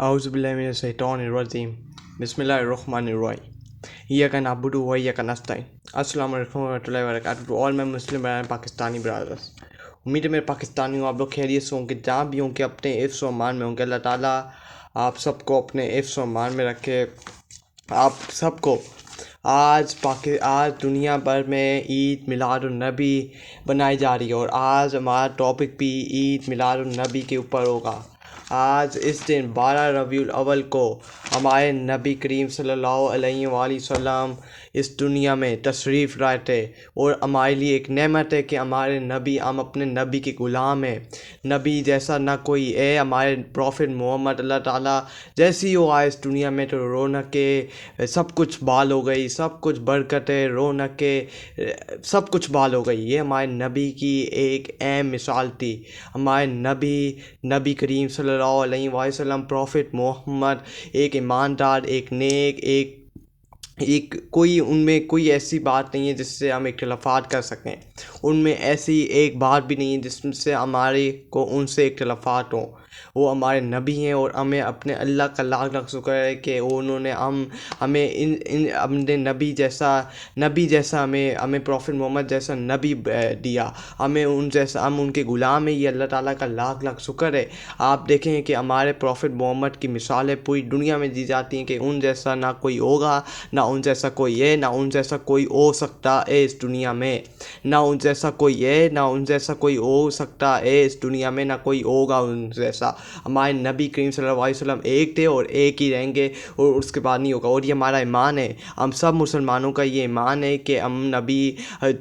أعوذ بالله من الشيطان الرجيم بسم الله الرحمن الرحيم إياك نعبد وإياك نستعين السلام علیکم ورحمۃ اللہ وبرکاتہ ٹو آل مائی مسلم پاکستانی برادرس. امید ہے میرے پاکستانی ہوں آپ لوگ خیریت سے ہوں گے، جہاں بھی ہوں گے اپنے حفظ و امان میں ہوں گے. اللہ تعالیٰ آپ سب کو اپنے حفظ و امان میں رکھے. آپ سب کو آج دنیا بھر میں عید میلاد النبی بنائی جا رہی ہے، اور آج ہمارا ٹاپک بھی عید میلاد النبی کے اوپر ہوگا. آج اس دن 12 ربیع الاول کو ہمارے نبی کریم صلی اللہ علیہ وآلہ وسلم اس دنیا میں تشریف لائے تھے، اور ہمارے لیے ایک نعمت ہے کہ ہمارے نبی، ہم اپنے نبی کے غلام ہیں. نبی جیسا نہ کوئی ہے. ہمارے پروفٹ محمد اللہ تعالیٰ جیسی وہ آئے اس دنیا میں تو رونقیں سب کچھ بال ہو گئی، سب کچھ برکتیں، رونقیں سب کچھ بال ہو گئی. یہ ہمارے نبی کی ایک اہم مثال تھی. ہمارے نبی کریم صلی اللہ علیہ وآلہ وسلم پروفٹ محمد ایک ایماندار، ایک نیک، ایک کوئی ان میں کوئی ایسی بات نہیں ہے جس سے ہم اختلافات کر سکیں. ان میں ایسی ایک بات بھی نہیں ہے جس سے ہمارے کو ان سے اختلافات ہوں. وہ ہمارے نبی ہیں، اور ہمیں اپنے اللہ کا لاکھ لاکھ شکر ہے کہ انہوں نے ہمیں اپنے نبی جیسا ہمیں پروفٹ محمد جیسا نبی دیا. ہمیں ہم ان کے غلام ہیں. یہ اللہ تعالیٰ کا لاکھ لاکھ شکر ہے. آپ دیکھیں کہ ہمارے پروفٹ محمد کی مثالیں پوری دنیا میں دی جاتی ہیں کہ ان جیسا نہ کوئی ہوگا، نہ ان جیسا کوئی ہے، نہ ان جیسا کوئی ہو سکتا ہے اس دنیا میں. نہ ان جیسا کوئی ہے، نہ ان جیسا کوئی ہو سکتا ہے اس دنیا میں، نہ کوئی ہوگا ان جیسا. ہمارے نبی کریم صلی اللہ علیہ وسلم ایک تھے اور ایک ہی رہیں گے، اور اس کے بعد نہیں ہوگا. اور یہ ہمارا ایمان ہے. ہم سب مسلمانوں کا یہ ایمان ہے کہ ہم نبی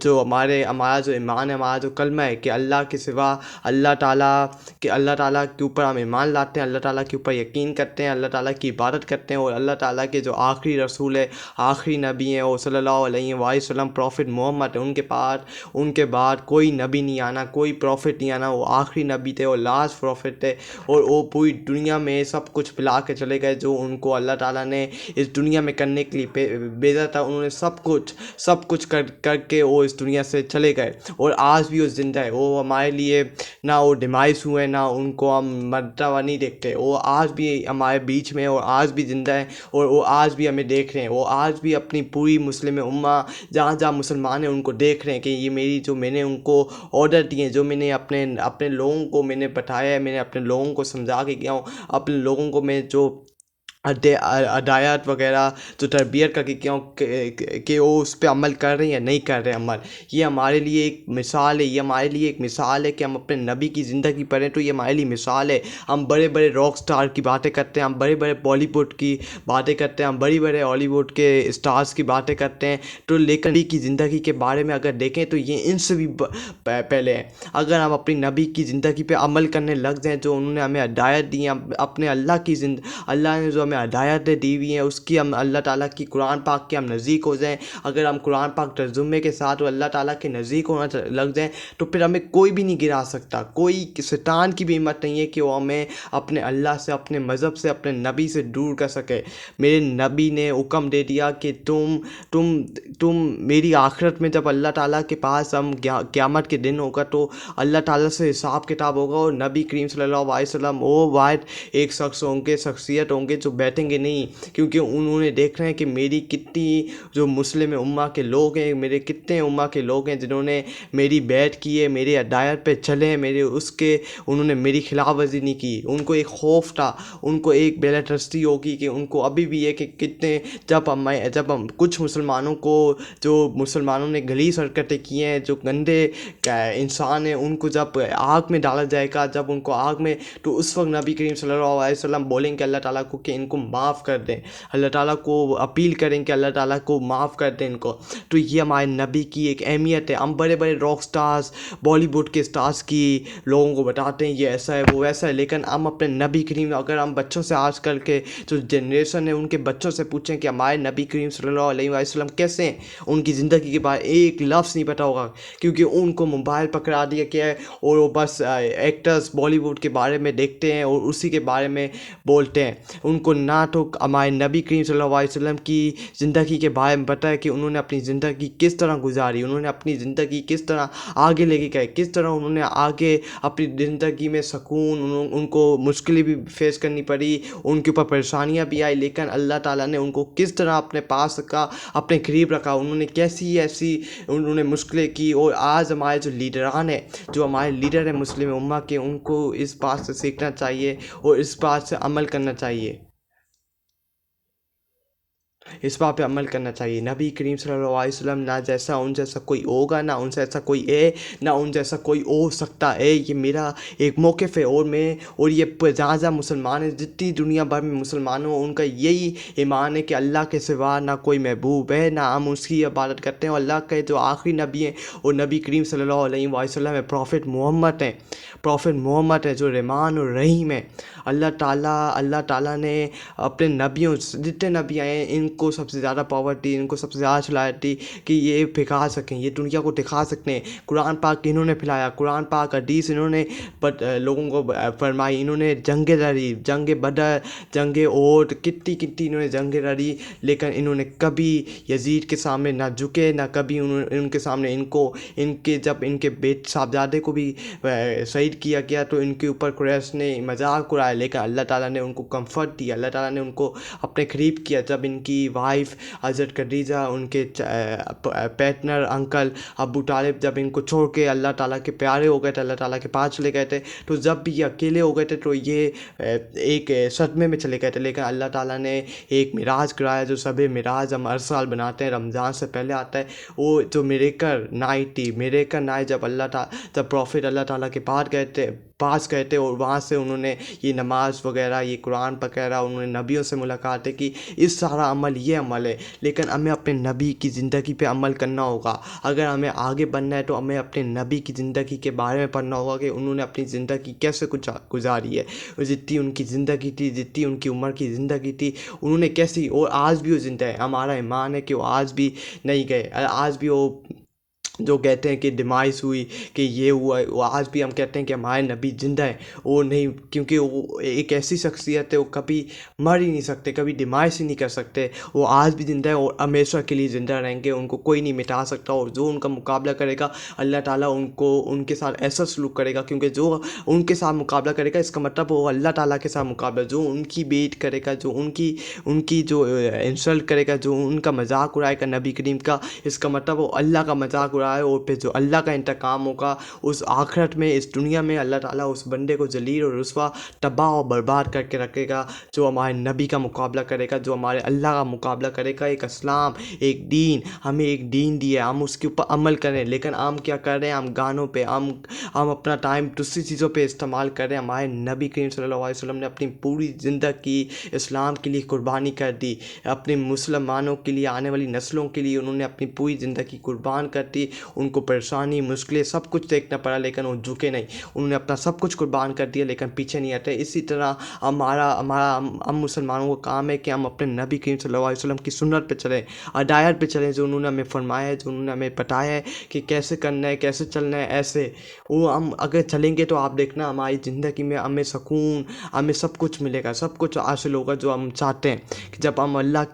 جو ہمارا جو ایمان ہے، ہمارا جو کلمہ ہے کہ اللہ کے سوا اللہ تعالیٰ کے اوپر ہم ایمان لاتے ہیں، اللہ تعالیٰ کے اوپر یقین کرتے ہیں، اللہ تعالیٰ کی عبادت کرتے ہیں. اور اللہ تعالیٰ کے جو آخری رسول ہے، آخری نبی ہیں، وہ صلی اللہ علیہ وآلہ وسلم پروفٹ محمد ہے. ان کے بعد کوئی نبی نہیں آنا، کوئی پروفٹ نہیں آنا. وہ آخری نبی تھے، وہ لاسٹ پروفٹ تھے، اور وہ پوری دنیا میں سب کچھ پلا کے چلے گئے جو ان کو اللہ تعالیٰ نے اس دنیا میں کرنے کے لیے بھیجا تھا. انہوں نے سب کچھ کر کے وہ اس دنیا سے چلے گئے، اور آج بھی وہ زندہ ہے. وہ ہمارے لیے نہ وہ ڈیمائس ہوئے، نہ ان کو ہم مرتا ہوا نہیں دیکھتے. وہ آج بھی ہمارے بیچ میں، اور آج بھی زندہ ہیں، اور وہ آج بھی ہمیں دیکھ رہے ہیں. وہ آج بھی اپنی پوری مسلم امہ جہاں جہاں مسلمان ہیں ان کو دیکھ رہے ہیں کہ یہ میں نے ان کو آرڈر دیے، جو میں نے اپنے لوگوں کو میں نے بتایا ہے، میں نے اپنے لوگوں کو سمجھا کے گیا ہوں، اپنے لوگوں کو میں جو ہدایات وغیرہ جو تربیت کر کے کیا ہوں کہ وہ اس پہ عمل کر رہے ہیں یا نہیں کر رہے عمل. یہ ہمارے لیے ایک مثال ہے. یہ ہمارے لیے ایک مثال ہے کہ ہم اپنے نبی کی زندگی پڑھیں تو یہ ہمارے لیے مثال ہے. ہم بڑے بڑے راک سٹار کی باتیں کرتے ہیں، ہم بڑے بڑے بالی ووڈ کی باتیں کرتے ہیں، ہم بڑے بڑے ہالی ووڈ کے اسٹارز کی باتیں کرتے ہیں، تو لیکن نبی کی زندگی کے بارے میں اگر دیکھیں تو یہ ان سے بھی پہلے ہیں. اگر ہم اپنی نبی کی زندگی پہ عمل کرنے لگ جائیں جو انہوں نے ہمیں ہدایت دی ہیں، اپنے اللہ نے جو ہمیں ہدایتیں دی ہوئی ہیں اس کی ہم اللہ تعالیٰ کی قرآن پاک کے ہم نزدیک ہو جائیں، اگر ہم قرآن پاک ترجمے کے ساتھ اللہ تعالیٰ کے نزدیک ہونا لگ جائیں تو پھر ہمیں کوئی بھی نہیں گرا سکتا. کوئی شیطان کی بھی ہمت نہیں ہے کہ وہ ہمیں اپنے اللہ سے، اپنے مذہب سے، اپنے نبی سے دور کر سکے. میرے نبی نے حکم دے دیا کہ تم میری آخرت میں جب اللہ تعالیٰ کے پاس ہم قیامت کے دن ہوگا تو اللہ تعالیٰ سے حساب کتاب ہوگا، اور نبی کریم صلی اللہ علیہ وسلم وہ واحد ایک شخصیت ہوں گے جو بیٹھیں گے نہیں، کیونکہ انہوں نے دیکھ رہے ہیں کہ میری کتنی جو مسلم امہ کے لوگ ہیں، میرے کتنے امہ کے لوگ ہیں جنہوں نے میری بیعت کی ہے، میری ہدایت پہ چلے ہیں، انہوں نے میری خلاف ورزی نہیں کی. ان کو ایک خوف تھا، ان کو ایک بے لٹرسٹی ہوگی کہ ان کو ابھی بھی ہے کہ کتنے جب ہم کچھ مسلمانوں نے غلیظ حرکتیں کی ہیں، جو گندے انسان ہیں، ان کو جب آگ میں ڈالا جائے گا، جب ان کو آگ میں، تو اس وقت نبی کریم صلی اللہ علیہ وسلم بولیں کہ اللہ تعالیٰ کو کہ ان کو معاف کر دیں، اللہ تعالیٰ کو اپیل کریں کہ اللہ تعالیٰ کو معاف کر دیں ان کو. تو یہ ہمارے نبی کی ایک اہمیت ہے. ہم بڑے بڑے راک سٹارز، بالی ووڈ کے سٹارز کی لوگوں کو بتاتے ہیں یہ ایسا ہے وہ ویسا ہے، لیکن ہم اپنے نبی کریم، اگر ہم بچوں سے آج کل کے جو جنریشن ہے ان کے بچوں سے پوچھیں کہ ہمارے نبی کریم صلی اللہ علیہ وسلم کیسے ہیں، ان کی زندگی کے بارے ایک لفظ نہیں پتا ہوگا، کیونکہ ان کو موبائل پکڑا دیا کیا ہے، اور وہ بس ایکٹرز بالی ووڈ کے بارے میں دیکھتے ہیں اور اسی کے بارے میں بولتے ہیں. ان کو نہ تو ہمارے نبی کریم صلی اللہ علیہ وسلم کی زندگی کے بارے میں پتہ ہے کہ انہوں نے اپنی زندگی کس طرح گزاری، انہوں نے اپنی زندگی کس طرح آگے لے کے گئے، کس طرح انہوں نے آگے اپنی زندگی میں سکون، ان کو مشکلیں بھی فیس کرنی پڑی، ان کے اوپر پریشانیاں بھی آئی، لیکن اللہ تعالیٰ نے ان کو کس طرح اپنے پاس رکھا، اپنے قریب رکھا، انہوں نے کیسی ایسی انہوں نے مشکلیں کی. اور آج ہمارے جو لیڈران ہیں، جو ہمارے لیڈر ہیں مسلم امہ کے، ان کو اس بات سے سیکھنا چاہیے اور اس بات سے عمل کرنا چاہیے، اس بات پہ عمل کرنا چاہیے. نبی کریم صلی اللہ علیہ وسلم نہ جیسا ان جیسا کوئی ہوگا، نہ ان سے ایسا کوئی ہے، نہ ان جیسا کوئی ہو سکتا ہے. یہ میرا ایک موقف ہے، اور یہ جہاں جہاں مسلمان ہیں، جتنی دنیا بھر میں مسلمان ہوں، ان کا یہی ایمان ہے کہ اللہ کے سوا نہ کوئی محبوب ہے، نہ ہم اس کی عبادت کرتے ہیں. اور اللہ کے جو آخری نبی ہیں اور نبی کریم صلی اللہ علیہ وسلم ہے، پروفٹ محمد ہیں جو رحمان اور رحیم ہیں. اللہ تعالیٰ نے اپنے نبیوں، جتنے نبی آئے ہیں، ان کو سب سے زیادہ پاور دی، ان کو سب سے زیادہ صلاحیت دی کہ یہ پھیلا سکیں، یہ دنیا کو دکھا سکتے ہیں. قرآن پاک انہوں نے پھیلایا، قرآن پاک حدیث انہوں نے لوگوں کو فرمائی. انہوں نے جنگیں لڑی، جنگ بدر، جنگ احد، کتنی انہوں نے جنگیں لڑی، لیکن انہوں نے کبھی یزید کے سامنے نہ جھکے، نہ کبھی ان کے سامنے جب ان کے بیٹ صاحبزادے کو بھی شہید کیا گیا تو ان کے اوپر قریش نے مذاق اڑایا، لیکن اللہ تعالیٰ نے ان کو کمفرٹ دیا، اللہ تعالیٰ نے ان کو اپنے قریب کیا. جب ان کی وائف حضرت خدیجہ، ان کے پیٹنر انکل ابو طالب، جب ان کو چھوڑ کے اللہ تعالیٰ کے پیارے ہو گئے تھے، اللہ تعالیٰ کے پاس چلے گئے تھے، تو جب بھی یہ اکیلے ہو گئے تھے تو یہ ایک صدمے میں چلے گئے تھے. لیکن اللہ تعالیٰ نے ایک معراج کرایا، جو شب معراج ہم ہر سال بناتے ہیں، رمضان سے پہلے آتا ہے. وہ جو میریکل نائٹ تھی، جب پروفٹ اللہ تعالیٰ کے پاس گئے تھے، اور وہاں سے انہوں نے یہ نماز وغیرہ، یہ قرآن وغیرہ، انہوں نے نبیوں سے ملاقاتیں کی. اس سارا عمل یہ عمل ہے، لیکن ہمیں اپنے نبی کی زندگی پہ عمل کرنا ہوگا. اگر ہمیں آگے بننا ہے تو ہمیں اپنے نبی کی زندگی کے بارے میں پڑھنا ہوگا کہ انہوں نے اپنی زندگی کیسے گزاری ہے، جتنی ان کی زندگی تھی، جتنی ان کی عمر کی زندگی تھی، انہوں نے کیسی، اور آج بھی وہ زندہ ہے. ہمارا ایمان ہے کہ وہ آج بھی نہیں گئے، آج بھی وہ جو کہتے ہیں کہ ڈیمائس ہوئی، کہ یہ ہوا، وہ آج بھی ہم کہتے ہیں کہ ہمارے نبی زندہ ہیں. وہ نہیں، کیونکہ وہ ایک ایسی شخصیت ہے، وہ کبھی مر ہی نہیں سکتے، کبھی ڈیمائس ہی نہیں کر سکتے. وہ آج بھی زندہ ہے اور ہمیشہ کے لیے زندہ رہیں گے، ان کو کوئی نہیں مٹا سکتا. اور جو ان کا مقابلہ کرے گا، اللہ تعالیٰ ان کے ساتھ ایسا سلوک کرے گا، کیونکہ جو ان کے ساتھ مقابلہ کرے گا، اس کا مطلب وہ اللہ تعالیٰ کے ساتھ مقابلہ، جو ان کی بیٹ کرے گا، جو ان کی جو انسلٹ کرے گا، جو ان کا مذاق اڑائے گا نبی کریم کا، اس کا مطلب وہ اللہ کا مذاق اڑائے. اور پھر جو اللہ کا انتقام ہوگا اس آخرت میں، اس دنیا میں، اللہ تعالیٰ اس بندے کو ذلیل اور رسوا، تباہ اور برباد کر کے رکھے گا، جو ہمارے نبی کا مقابلہ کرے گا، جو ہمارے اللہ کا مقابلہ کرے گا. ایک اسلام، ایک دین، ہمیں ایک دین دیا، ہم اس کے اوپر عمل کریں، لیکن ہم کیا کر رہے ہیں؟ ہم گانوں پہ، ہم اپنا ٹائم دوسری چیزوں پہ استعمال کر رہے ہیں. ہمارے نبی کریم صلی اللہ علیہ وسلم نے اپنی پوری زندگی اسلام کے لیے قربانی کر دی، اپنے مسلمانوں کے لیے، آنے والی نسلوں کے لیے انہوں نے اپنی پوری زندگی قربان کر دی. ان کو پریشانی، مشکلیں، سب کچھ دیکھنا پڑا، لیکن وہ جھکے نہیں. انہوں نے اپنا سب کچھ قربان کر دیا، لیکن پیچھے نہیں آتے. اسی طرح ہم مسلمانوں کا کام ہے کہ ہم اپنے نبی کریم صلی اللہ علیہ وسلم کی سنت پہ چلیں، ہدایت پہ چلیں، جو انہوں نے ہمیں فرمایا ہے، جو انہوں نے ہمیں بتایا ہے کہ کیسے کرنا ہے، کیسے چلنا ہے. ایسے وہ ہم اگر چلیں گے تو آپ دیکھنا ہماری زندگی میں ہمیں سکون، ہمیں سب کچھ ملے گا، سب کچھ حاصل ہوگا جو ہم چاہتے ہیں. کہ جب ہم اللہ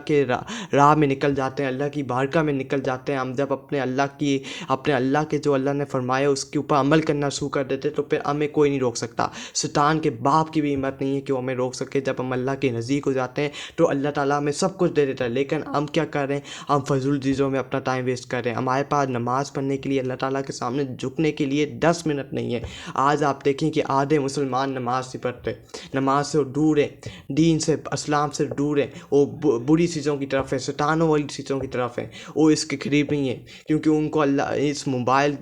کے راہ میں نکل جاتے ہیں، اللہ کی بارگاہ میں نکل جاتے ہیں، ہم جب اپنے اللہ کے جو اللہ نے فرمایا اس کے اوپر عمل کرنا شروع کر دیتے، تو پھر ہمیں کوئی نہیں روک سکتا. شیطان کے باپ کی بھی ہمت نہیں ہے کہ وہ ہمیں روک سکے. جب ہم اللہ کے نزدیک ہو جاتے ہیں تو اللہ تعالیٰ ہمیں سب کچھ دے دیتا ہے، لیکن ہم کیا کر رہے ہیں؟ ہم فضول چیزوں میں اپنا ٹائم ویسٹ کر رہے ہیں. ہمارے پاس نماز پڑھنے کے لیے، اللہ تعالیٰ کے سامنے جھکنے کے لیے 10 منٹ نہیں ہے. آج آپ دیکھیں کہ آدھے مسلمان نماز نہیں پڑھتے، نماز سے دور ہیں، دین سے، اسلام سے دور ہیں. وہ بری چیزوں کی طرف ہے، شیطانوں والی چیزوں کی طرف ہیں، وہ اس کے قریب نہیں ہیں. کیونکہ ان کو اللہ اس موبائل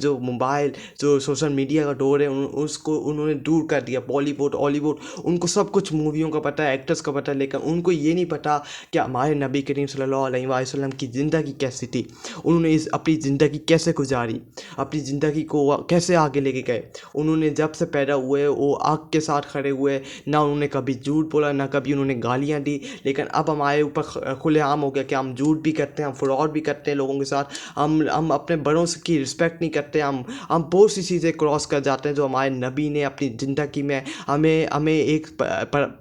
جو سوشل میڈیا کا دور ہے، اس کو انہوں نے دور کر دیا. بالی ووڈ، ہالی ووڈ، ان کو سب کچھ موویوں کا پتہ ہے، ایکٹرز کا پتہ ہے، لیکن ان کو یہ نہیں پتہ کہ ہمارے نبی کریم صلی اللہ علیہ وسلم کی زندگی کیسی تھی. انہوں نے اپنی زندگی کیسے گزاری، اپنی زندگی کو کیسے آگے لے کے گئے. انہوں نے جب سے پیدا ہوئے وہ آگ کے ساتھ کھڑے ہوئے، نہ انہوں نے کبھی جھوٹ بولا، نہ کبھی انہوں نے گالیاں دی. لیکن اب ہمارے اوپر کھلے عام ہو گیا کہ ہم جھوٹ بھی کرتے ہیں، ہم فراڈ بھی کرتے ہیں لوگوں کے ساتھ. ہم ہم اپنے بڑوں سے کی رسپیکٹ نہیں کرتے. ہم بہت سی چیزیں کراس کر جاتے ہیں جو ہمارے نبی نے اپنی زندگی میں ہمیں ایک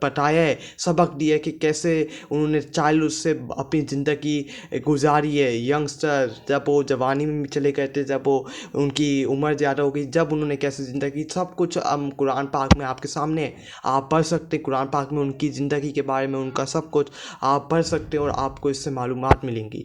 بتایا ہے, سبق دیا ہے کہ کیسے انہوں نے چائلڈ سے اپنی زندگی گزاری ہے. ینگسٹر جب وہ جوانی میں چلے گئے تھے, جب وہ ان کی عمر زیادہ ہو گئی, جب انہوں نے کیسے زندگی, سب کچھ ہم قرآن پاک میں آپ کے سامنے ہے. آپ پڑھ سکتے ہیں قرآن پاک میں ان کی زندگی کے بارے میں, ان کا سب کچھ آپ پڑھ سکتے ہیں اور آپ کو اس سے معلومات ملیں گی.